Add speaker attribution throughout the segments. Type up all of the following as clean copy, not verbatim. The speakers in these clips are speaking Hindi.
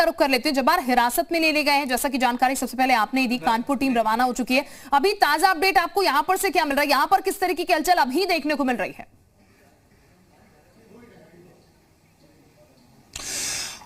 Speaker 1: रुख कर लेते हैं। जब्बार, हिरासत में ले लिए गए हैं, जैसा कि जानकारी सबसे पहले आपने ही दी, कानपुर टीम रवाना हो चुकी है। अभी ताजा अपडेट आपको यहां पर से क्या मिल रहा है? यहां पर किस तरीके की हलचल अभी देखने को मिल रही है?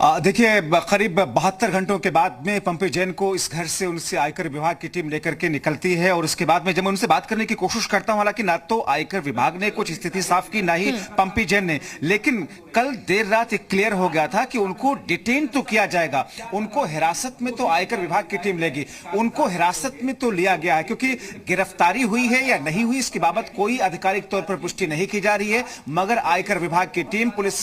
Speaker 2: देखिए, करीब 72 घंटों के बाद में पंपी जैन को इस घर से उनसे आयकर विभाग की टीम लेकर के निकलती है और उसके बाद में जब मैं उनसे बात करने की कोशिश करता हूं, हालांकि ना तो आयकर विभाग ने कुछ स्थिति साफ की, ना ही पंपी जैन ने, लेकिन कल देर रात एक क्लियर हो गया था कि उनको डिटेन तो किया जाएगा, उनको हिरासत में तो आयकर विभाग की टीम लेगी, उनको हिरासत में तो लिया गया है, क्योंकि गिरफ्तारी हुई है या नहीं हुई इसकी बाबत कोई आधिकारिक तौर पर पुष्टि नहीं की जा रही है, मगर आयकर विभाग की टीम पुलिस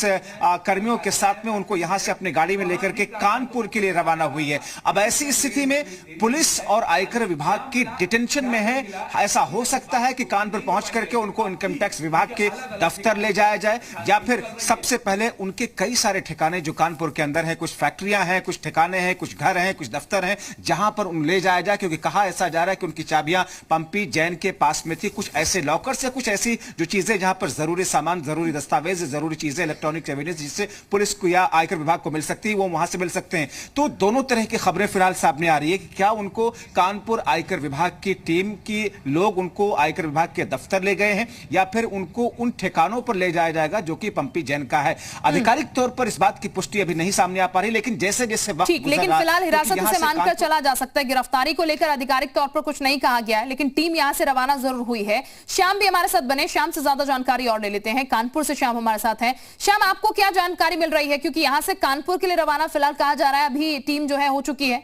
Speaker 2: कर्मियों के साथ में उनको यहां से गाड़ी में लेकर के कानपुर के लिए रवाना हुई है। अब ऐसी स्थिति में पुलिस और आयकर विभाग की डिटेंशन में है। ऐसा हो सकता है कि कानपुर पहुंच करके उनको इनकम टैक्स विभाग के दफ्तर ले जाया जाए, या फिर सबसे पहले उनके कई सारे ठिकाने जो कानपुर के अंदर है, कुछ फैक्ट्रियां हैं, कुछ ठिकाने हैं, कुछ घर हैं, कुछ दफ्तर हैं, जहां पर उन ले जाया जाए, क्योंकि कहा ऐसा जा रहा है कि उनकी चाबियां पंपी जैन के पास में थी। कुछ ऐसे लॉकर से कुछ ऐसी जो चीजें जहां पर जरूरी सामान, जरूरी दस्तावेज, जरूरी चीजें, इलेक्ट्रॉनिक एविडेंस जिससे पुलिस को या आयकर विभाग को मिल सकती है, वो वहां से मिल सकते हैं। तो दोनों तरह की खबरें फिलहाल सामने आ रही है कि क्या उनको कानपुर आयकर विभाग की टीम की लोग उनको आयकर विभाग के दफ्तर ले गए हैं, या फिर उनको उन ठिकानों पर ले जाया जाएगा जो कि पंपी जैन का है। आधिकारिक तौर पर इस बात की पुष्टि अभी नहीं सामने आ पा रही, लेकिन जैसे जैसे वक्त
Speaker 1: ठीक, लेकिन फिलहाल हिरासत से मानकर चला जा सकता है। गिरफ्तारी को लेकर आधिकारिक तौर पर कुछ नहीं कहा गया है, लेकिन टीम यहां से रवाना जरूर हुई है। श्याम भी हमारे साथ बने, श्याम से ज्यादा जानकारी और ले लेते हैं। कानपुर से श्याम हमारे साथ है। श्याम, आपको क्या जानकारी मिल रही है, क्योंकि यहां से कानपुर के लिए रवाना फिलहाल कहा जा रहा है, अभी टीम जो है हो चुकी है?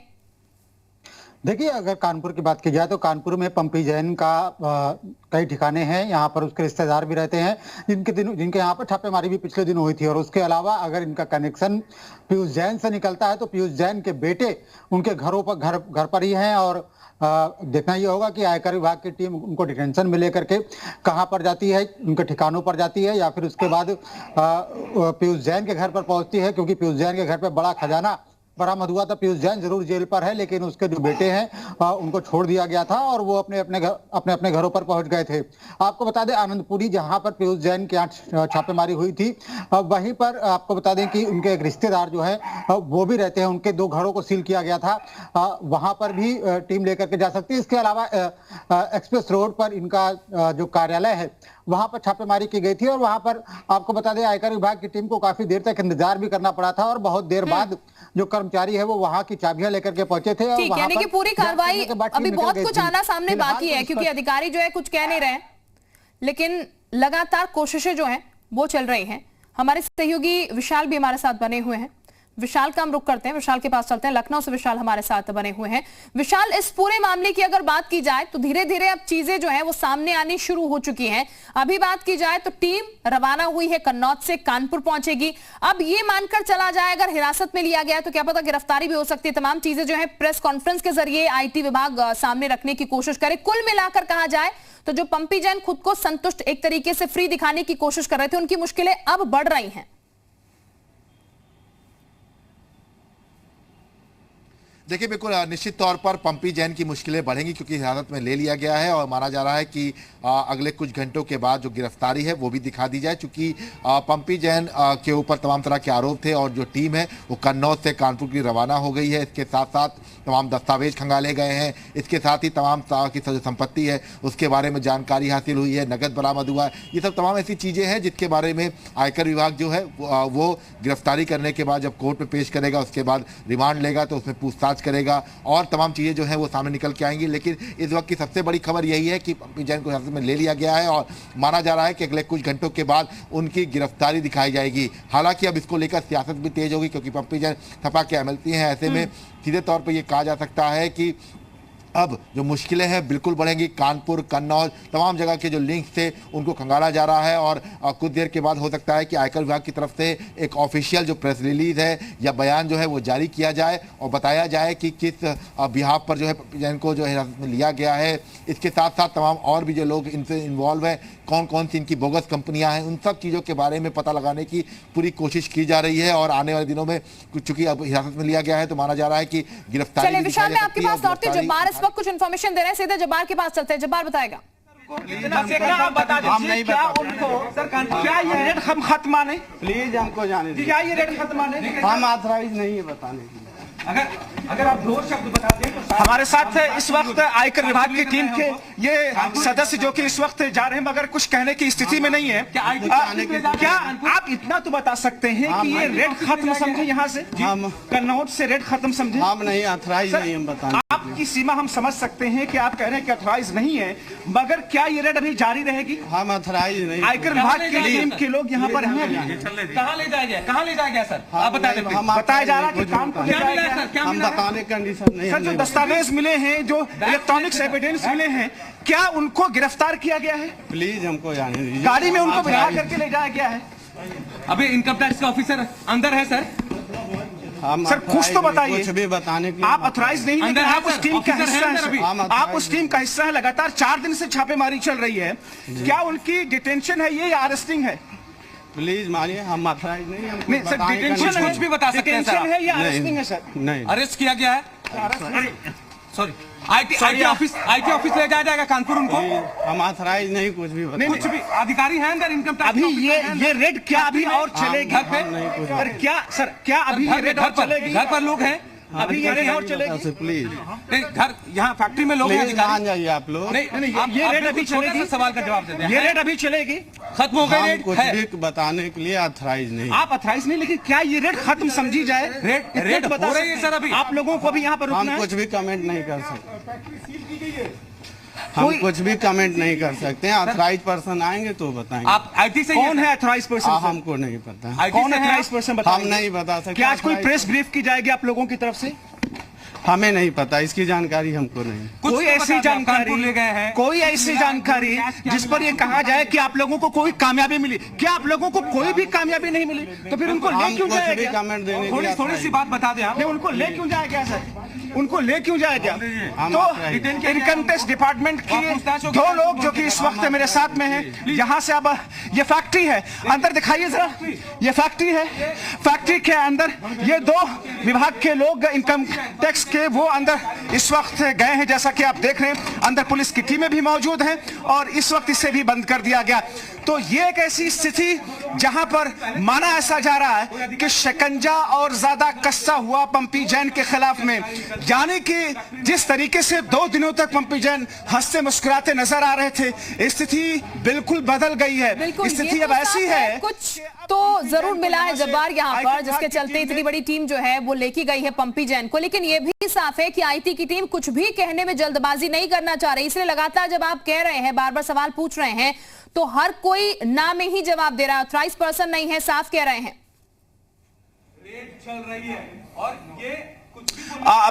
Speaker 3: देखिए, अगर कानपुर की बात की जाए तो कानपुर में पंपी जैन का कई ठिकाने हैं, यहाँ पर उसके रिश्तेदार भी रहते हैं, जिनके यहाँ पर छापेमारी भी पिछले दिन हुई थी। और उसके अलावा अगर इनका कनेक्शन पीयूष जैन से निकलता है तो पीयूष जैन के बेटे उनके घरों पर घर पर ही हैं। और देखना ये होगा कि आयकर विभाग की टीम उनको डिटेंशन में लेकर के कहाँ पर जाती है, उनके ठिकानों पर जाती है, या फिर उसके बाद पीयूष जैन के घर पर पहुंचती है, क्योंकि पीयूष जैन के घर पर बड़ा खजाना बरामद हुआ था। पीयूष जैन जरूर जेल पर है, लेकिन उसके जो बेटे हैं उनको छोड़ दिया गया था और वो अपने अपने घरों पर पहुंच गए थे। आपको बता दें, आनंदपुरी जहां पर पीयूष जैन के यहाँ छापेमारी हुई थी, वहीं पर आपको बता दें कि उनके एक रिश्तेदार जो है वो भी रहते हैं, उनके 2 घरों को सील किया गया था। वहां पर भी टीम लेकर के जा सकती है। इसके अलावा एक्सप्रेस रोड पर इनका जो कार्यालय है वहां पर छापेमारी की गई थी, और वहां पर आपको बता दें आयकर विभाग की टीम को काफी देर तक इंतजार भी करना पड़ा था, और बहुत देर बाद जो कर्मचारी है वो वहां की चाबियां लेकर के पहुंचे थे।
Speaker 1: ठीक, यानी कि पूरी कार्रवाई अभी बहुत कुछ आना सामने बाकी है, क्योंकि अधिकारी जो है कुछ कह नहीं रहे, लेकिन लगातार कोशिशें जो हैं वो चल रही हैं। हमारे सहयोगी विशाल भी हमारे साथ बने हुए हैं। विशाल का हम रुख करते हैं, विशाल के पास चलते हैं। लखनऊ से विशाल हमारे साथ बने हुए हैं। विशाल, इस पूरे मामले की अगर बात की जाए तो धीरे धीरे अब चीजें जो है वो सामने आनी शुरू हो चुकी हैं। अभी बात की जाए तो टीम रवाना हुई है कन्नौज से, कानपुर पहुंचेगी। अब ये मानकर चला जाए अगर हिरासत में लिया गया तो क्या पता गिरफ्तारी भी हो सकती है। तमाम चीजें जो है प्रेस कॉन्फ्रेंस के जरिए आईटी विभाग सामने रखने की कोशिश करे। कुल मिलाकर कहा जाए तो जो पंपी जैन खुद को संतुष्ट एक तरीके से फ्री दिखाने की कोशिश कर रहे थे, उनकी मुश्किलें अब बढ़ रही हैं।
Speaker 4: देखिए, बिल्कुल निश्चित तौर पर पंपी जैन की मुश्किलें बढ़ेंगी, क्योंकि हिरासत में ले लिया गया है और माना जा रहा है कि अगले कुछ घंटों के बाद जो गिरफ्तारी है वो भी दिखा दी जाए, क्योंकि पंपी जैन के ऊपर तमाम तरह के आरोप थे और जो टीम है वो कन्नौज से कानपुर की रवाना हो गई है। इसके साथ साथ तमाम दस्तावेज खंगाले गए हैं, इसके साथ ही तमाम तरह की जो संपत्ति है उसके बारे में जानकारी हासिल हुई है, नकद बरामद हुआ है। ये सब तमाम ऐसी चीज़ें हैं जिसके बारे में आयकर विभाग जो है वो गिरफ्तारी करने के बाद जब कोर्ट में पेश करेगा, उसके बाद रिमांड लेगा तो उसमें पूछताछ करेगा और तमाम चीजें जो है वो सामने निकल के आएंगी। लेकिन इस वक्त की सबसे बड़ी खबर यही है कि पंपी जैन को हिरासत में ले लिया गया है और माना जा रहा है कि अगले कुछ घंटों के बाद उनकी गिरफ्तारी दिखाई जाएगी। हालांकि अब इसको लेकर सियासत भी तेज होगी, क्योंकि पंपी जैन थपा के अमलती हैं। ऐसे में सीधे तौर पर यह कहा जा सकता है कि अब जो मुश्किलें हैं बिल्कुल बढ़ेंगी। कानपुर, कन्नौज, तमाम जगह के जो लिंक्स थे उनको खंगाला जा रहा है और कुछ देर के बाद हो सकता है कि आयकर विभाग की तरफ से एक ऑफिशियल जो प्रेस रिलीज है या बयान जो है वो जारी किया जाए और बताया जाए कि किस बिहाफ पर जो है जैन को जो हिरासत में लिया गया है। इसके साथ साथ तमाम और भी जो लोग इनसे इन्वॉल्व हैं, कौन कौन सी इनकी बोगस कंपनियां हैं, उन सब चीज़ों के बारे में पता लगाने की पूरी कोशिश की जा रही है। और आने वाले दिनों में चूंकि अब हिरासत में लिया गया है तो माना जा रहा है कि गिरफ्तारी
Speaker 1: विशाल, मैं आपके पास लौटती हूं। जब्बार इस वक्त कुछ इन्फॉर्मेशन दे रहे हैं, सीधे जब्बार के पास चलते हैं। जब्बार बताएगा।
Speaker 2: आप बता दीजिए क्या उनको क्या ये रेट हम खत्म माने?
Speaker 5: प्लीज हमको जाने दीजिए।
Speaker 2: क्या ये रेट खत्म माने?
Speaker 5: हम ऑथराइज नहीं है बताने के लिए।
Speaker 2: अगर आप दो शब्द बता दें तो हमारे साथ इस वक्त आयकर विभाग की टीम के ये सदस्य जो कि इस वक्त जा रहे हैं मगर कुछ कहने की स्थिति में नहीं है। क्या आप इतना तो बता सकते हैं कि ये रेट खत्म समझे यहाँ से कन्नौज से रेट खत्म समझे?
Speaker 5: हम नहीं ऑथराइज नहीं हम बताने।
Speaker 2: आपकी सीमा हम समझ सकते हैं कि आप कह रहे हैं कि ऑथराइज नहीं है मगर क्या ये रेट अभी जारी रहेगी?
Speaker 5: हम ऑथराइज नहीं।
Speaker 2: आयकर विभाग की टीम के लोग यहाँ पर हैं।
Speaker 6: कहाँ ले जाया गया? कहाँ ले जाया गया सर? आप बता दें।
Speaker 2: बताया जा रहा है कि काम को
Speaker 5: हम बताने कंडीशन नहीं।
Speaker 2: सर जो दस्तावेज मिले हैं जो इलेक्ट्रॉनिक्स एविडेंस मिले हैं क्या उनको गिरफ्तार किया गया है?
Speaker 5: प्लीज हमको जाने दीजिए।
Speaker 2: गाड़ी में उनको बिठा करके ले जाया गया है?
Speaker 6: अभी इनकम टैक्स का ऑफिसर अंदर है सर।
Speaker 5: हम
Speaker 2: सर कुछ तो बताइए।
Speaker 5: कुछ भी बताने के
Speaker 2: आप ऑथराइज नहीं लेकिन आप उस टीम का हिस्सा हैं। आप उस टीम का हिस्सा है। लगातार 4 दिन से छापेमारी चल रही है। क्या उनकी डिटेंशन है ये या अरेस्टिंग है?
Speaker 5: प्लीज मानिए हम ऑथराइज नहीं।
Speaker 2: नहीं सर डिटेंशन है।
Speaker 6: कुछ भी बता सकते हैं
Speaker 2: डिटेंशन है या अरेस्टिंग है सर?
Speaker 5: नहीं
Speaker 6: अरेस्ट किया गया है। सॉरी आईटी ऑफिस ले जाया जाएगा कानपुर उनको।
Speaker 5: हम ऑथराइज नहीं कुछ भी बताने।
Speaker 6: कुछ भी अधिकारी हैं अंदर इनकम टैक्स।
Speaker 2: अभी ये रेट क्या अभी और चलेगी?
Speaker 6: घर पे
Speaker 2: सर क्या अभी ये रेट और चलेगी?
Speaker 6: घर पर लोग हैं
Speaker 2: अभी ये रेट और चलेगी?
Speaker 5: प्लीज
Speaker 6: नहीं घर यहाँ फैक्ट्री में लोग हैं
Speaker 5: प्लीज मान जाइए आप लोग।
Speaker 6: नहीं
Speaker 2: ये रेट अभी चलेगी?
Speaker 6: सवाल का जवाब देते हैं।
Speaker 2: ये रेट अभी चलेगी?
Speaker 6: खत्म हो गई
Speaker 5: हम
Speaker 6: रेट
Speaker 5: कुछ
Speaker 6: है।
Speaker 5: भी बताने के लिए ऑथराइज नहीं।
Speaker 2: आप ऑथराइज नहीं लेकिन क्या ये रेट खत्म समझी जाए?
Speaker 6: रेट
Speaker 2: बता
Speaker 6: हो रही है सर अभी।
Speaker 2: आप लोगों को अभी यहाँ पर रुकना
Speaker 5: हम
Speaker 2: है?
Speaker 5: कुछ भी कमेंट नहीं कर सकते। हम कुछ भी कमेंट नहीं कर सकते हैं। ऑथराइज पर्सन आएंगे तो बताएंगे।
Speaker 6: आप आईटी से
Speaker 2: कौन है ऑथराइज पर्सन?
Speaker 5: हमको नहीं पता।
Speaker 2: कौन है ऑथराइज पर्सन?
Speaker 5: हम नहीं बता सकते।
Speaker 2: क्या आज कोई प्रेस ब्रीफ की जाएगी आप लोगों की तरफ से?
Speaker 5: हमें नहीं पता, इसकी जानकारी हमको नहीं।
Speaker 2: कोई ऐसी जानकारी
Speaker 6: ले गए हैं,
Speaker 2: कोई ऐसी जानकारी जिस पर ये कहा जाए कि आप लोगों को कोई कामयाबी मिली? क्या आप लोगों को कोई भी कामयाबी नहीं मिली? तो फिर उनको ले क्यों जाया गया?
Speaker 5: कमेंट देने
Speaker 6: थोड़ी सी बात बता दें आप।
Speaker 2: नहीं उनको ले क्यों जाया गया सर? उनको ले क्यों जाया गया? तो इनकम टैक्स डिपार्टमेंट की 2 लोग जो कि इस वक्त मेरे साथ में हैं, यहाँ से अब ये फैक्ट्री है, अंदर दिखाइए जरा। ये फैक्ट्री है, फैक्ट्री के अंदर ये 2 विभाग के लोग इनकम टैक्स के वो अंदर इस वक्त गए हैं। जैसा कि आप देख रहे हैं अंदर पुलिस की टीमें भी मौजूद हैं और इस वक्त इसे भी बंद कर दिया गया। तो ये एक ऐसी स्थिति जहां पर माना ऐसा जा रहा है कि शिकंजा और ज्यादा कस्सा हुआ पंपी जैन के खिलाफ में, यानी कि जिस तरीके से 2 दिनों तक पंपी जैन हंसते मुस्कुराते नजर आ रहे थे, स्थिति बिल्कुल बदल गई है। स्थिति अब ऐसी है
Speaker 1: कुछ तो जरूर मिला है जब्बार यहाँ पर, जिसके चलते इतनी बड़ी टीम जो है वो लेके गई है पंपी जैन को। लेकिन ये भी साफ है कि आईटी की टीम कुछ भी कहने में जल्दबाजी नहीं करना चाह रही। इसलिए लगातार जब आप कह रहे हैं, बार बार सवाल पूछ रहे हैं, तो हर कोई ना में ही जवाब दे रहा है। ऑथराइज पर्सन नहीं है, साफ कह रहे हैं।
Speaker 6: रेट चल रही है और ये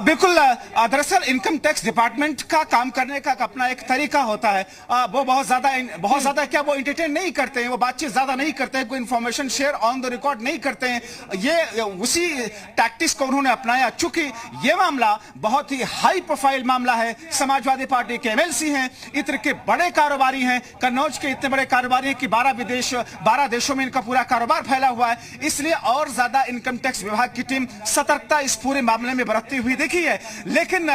Speaker 2: बिल्कुल। दरअसल इनकम टैक्स डिपार्टमेंट का काम करने का अपना एक तरीका होता है। वो बहुत ज्यादा क्या वो इंटरटेन नहीं करते हैं, वो बातचीत ज्यादा नहीं करते हैं, कोई information share on the record नहीं करते हैं। ये उसी टैक्टिक्स को उन्होंने अपनाया। चूंकि ये मामला बहुत ही हाई प्रोफाइल मामला है, समाजवादी पार्टी के एमएलसी हैं, इत्र के बड़े कारोबारी हैं, कन्नौज के इतने बड़े कारोबारी हैं कि 12 देशों में इनका पूरा कारोबार फैला हुआ है। इसलिए और ज्यादा इनकम टैक्स विभाग की टीम सतर्कता इस पूरे मामले में बरतती हुई देखी है। लेकिन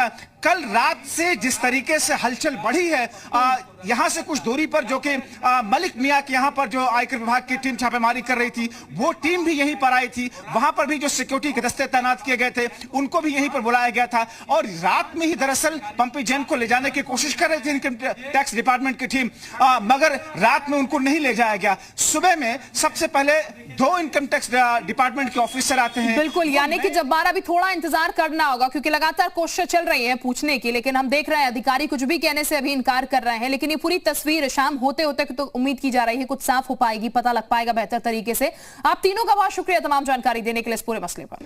Speaker 2: कल रात से जिस तरीके से हलचल बढ़ी है, यहां से कुछ दूरी पर जो कि मलिक मियां के यहां पर जो आयकर विभाग की टीम छापेमारी कर रही थी, वो टीम भी यहीं पर आई थी। वहां पर भी जो सिक्योरिटी के दस्ते तैनात किए गए थे उनको भी यहीं पर बुलाया गया था। और रात में ही दरअसल पंपी जैन को ले जाने की कोशिश कर रही थी इनकम टैक्स डिपार्टमेंट की टीम, मगर रात में उनको नहीं ले जाया गया। सुबह में सबसे पहले 2 इनकम टैक्स डिपार्टमेंट के ऑफिसर आते हैं।
Speaker 1: बिल्कुल, यानी कि जब्बार अभी थोड़ा इंतजार करना होगा, क्योंकि लगातार कोशिश चल रही है पूछने की। लेकिन हम देख रहे हैं अधिकारी कुछ भी कहने से अभी इनकार कर रहे हैं। लेकिन ये पूरी तस्वीर शाम होते होते तो उम्मीद की जा रही है कुछ साफ हो पाएगी, पता लग पाएगा बेहतर तरीके से। आप तीनों का बहुत शुक्रिया तमाम जानकारी देने के लिए इस पूरे मसले पर।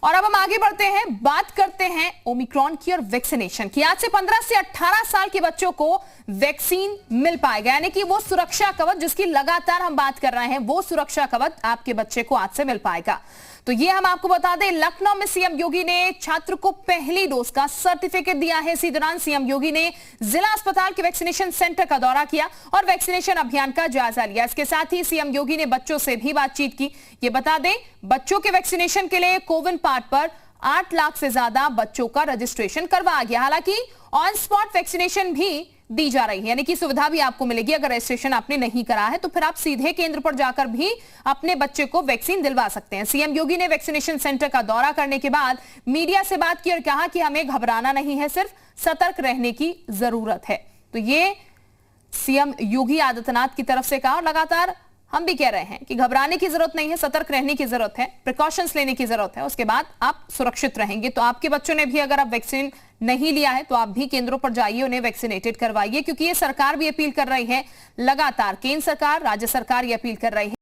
Speaker 1: और अब हम आगे बढ़ते हैं, बात करते हैं ओमिक्रॉन की और वैक्सीनेशन की। आज से 15 से 18 साल के बच्चों को वैक्सीन मिल पाएगा, यानी कि वो सुरक्षा कवच जिसकी लगातार हम बात कर रहे हैं, वो सुरक्षा कवच आपके बच्चे को आज से मिल पाएगा। तो ये हम आपको बता दें, लखनऊ में सीएम योगी ने छात्र को पहली डोज का सर्टिफिकेट दिया है। इसी दौरान सीएम योगी ने जिला अस्पताल के वैक्सीनेशन सेंटर का दौरा किया और वैक्सीनेशन अभियान का जायजा लिया। इसके साथ ही सीएम योगी ने बच्चों से भी बातचीत की। ये बता दें, बच्चों के वैक्सीनेशन के लिए कोविन पार्ट पर 8 लाख से ज्यादा बच्चों का रजिस्ट्रेशन करवाया गया। हालांकि ऑन स्पॉट वैक्सीनेशन भी दी जा रही है, यानी कि सुविधा भी आपको मिलेगी। अगर रजिस्ट्रेशन आपने नहीं करा है तो फिर आप सीधे केंद्र पर जाकर भी अपने बच्चे को वैक्सीन दिलवा सकते हैं। सीएम योगी ने वैक्सीनेशन सेंटर का दौरा करने के बाद मीडिया से बात की और कहा कि हमें घबराना नहीं है, सिर्फ सतर्क रहने की जरूरत है। तो ये सीएम योगी आदित्यनाथ की तरफ से कहा और लगातार हम भी कह रहे हैं कि घबराने की जरूरत नहीं है, सतर्क रहने की जरूरत है, प्रिकॉशंस लेने की जरूरत है, उसके बाद आप सुरक्षित रहेंगे। तो आपके बच्चों ने भी अगर आप वैक्सीन नहीं लिया है तो आप भी केंद्रों पर जाइए, उन्हें वैक्सीनेटेड करवाइए, क्योंकि ये सरकार भी अपील कर रही है लगातार, केंद्र सरकार, राज्य सरकार ये अपील कर रही है।